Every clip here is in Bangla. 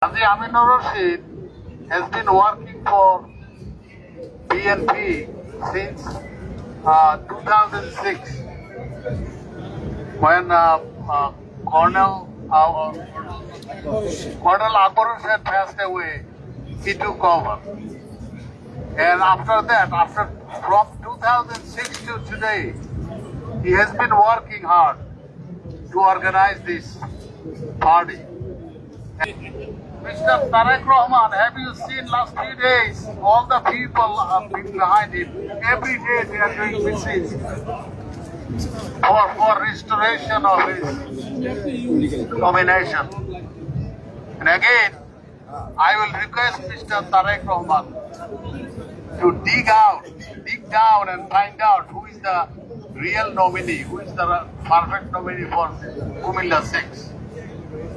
Haji Aminur Rashid has been working for BNP since 2006 when Colonel Akbar Hussain passed away. He took over. And after that, from 2006 to today, he has been working hard to organize this party. Mr. Tareq Rahman, have you seen last few days? All the people have been behind him. Every day they are doing missions for restoration of his nomination. And again, I will request Mr. Tareq Rahman to dig down and find out who is the real nominee, who is the perfect nominee for Kumilla 6.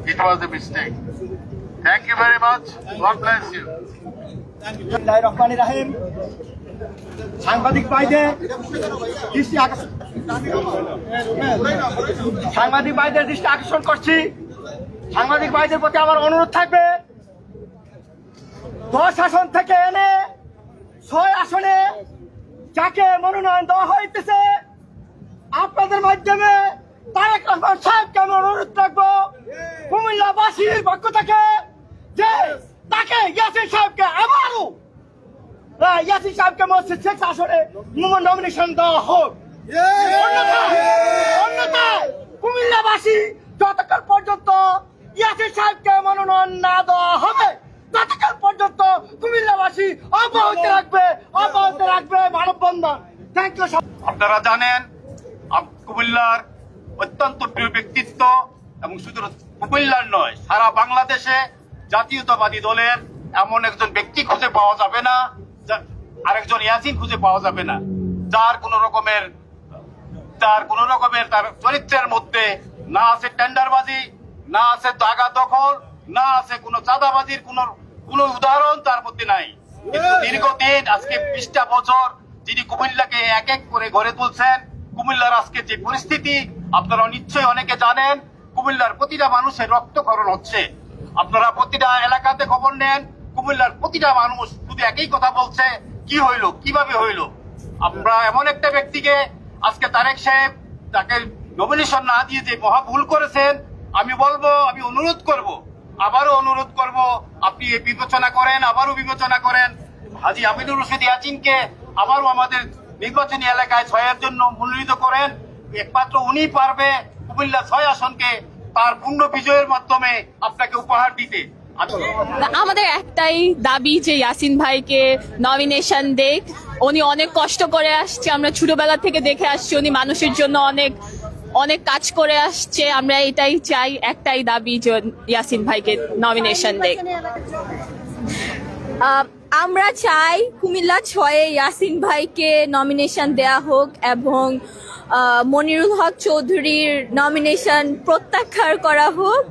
It was a mistake. Thank you very much. God bless you. রহিম সাংবাদিক ভাইদের দৃষ্টি আকর্ষণ করছি। সাংবাদিক ভাইদের প্রতি আমার অনুরোধ থাকবে, 10 আসন থেকে এনে 6 আসনে যাকে মনোনয়ন দেওয়া হইতেছে, আপনাদের মাধ্যমে তারেক রহমান সাহেবকে আমি অনুরোধ রাখবো কুমিল্লাবাসীর পক্ষ থেকে যে তাকে ইয়াসিন সাহেবকে আবারও ইয়াসিন সাহেবকে মসজিদ 6 আসনে নমিনেশন দেওয়া হোক। অন্যথায় কুমিল্লাবাসী যতক্ষণ পর্যন্ত ইয়াসিন সাহেবকে মনোনয়ন না দেওয়া হবে ততক্ষণ পর্যন্ত কুমিল্লাবাসী অব্যাহত রাখবে মানববন্ধন। Thank you. আপনারা জানেন কুমিল্লার অত্যন্ত প্রিয় ব্যক্তিত্ব, এবং শুধু কুমিল্লার নয় সারা বাংলাদেশে জাতীয়তাবাদী দলের এমন একজন ব্যক্তি খুঁজে পাওয়া যাবে না, আরেকজন ইয়াসিন খুঁজে পাওয়া যাবে না যার কোন রকমের তার চরিত্রের মধ্যে না আছে টেন্ডারবাজি, না আছে দাগা দখল, না আছে কোনো চাঁদাবাজির কোন উদাহরণ তার মধ্যে নাই। কিন্তু দীর্ঘদিন আজকে 20টা বছর যিনি কুমিল্লাকে এক এক করে গড়ে তুলছেন, কুমিল্লার আজকে যে পরিস্থিতি আপনারা নিশ্চয়ই অনেকে জানেন, কুমিল্লার প্রতিটা মানুষের রক্তক্ষরণ হচ্ছে। আপনারা প্রতিটা এলাকাতে খবর নেন, কুমিল্লার প্রতিটা মানুষ শুধু একই কথা বলছে, কি হইলো, কিভাবে হইলো। আমরা এমন একটা ব্যক্তিকে আজকে তারেক সাহেব তাকে নমিনেশন না দিয়ে যে মহা ভুল করেছেন, আমি আবারও অনুরোধ করব আপনি বিবেচনা করেন, বিবেচনা করেন হাজী আমিনুর রশিদ ইয়াসিনকে আবারও আমাদের নির্বাচনী এলাকায় 6 জন্য মনোনীত করেন। একমাত্র উনি পারবে কুমিল্লা 6 আসনকে তার পূর্ণ বিজয়ের মাধ্যমে আপনাকে উপহার দিতে। আমাদের একটাই দাবি যে ইয়াসিন ভাইকে নমিনেশন দেখ। উনি অনেক কষ্ট করে আসছে, আমরা ছোটবেলা থেকে দেখে আসছি উনি মানুষের জন্য অনেক কাজ করে আসছে। আমরা এটাই চাই, একটাই দাবি যে ইয়াসিন ভাইকে নমিনেশন দেখ। আমরা চাই কুমিল্লা 6-এ ইয়াসিন ভাইকে নমিনেশন দেয়া হোক এবং মনিরুল হক চৌধুরীর নমিনেশন প্রত্যাখ্যান করা হোক।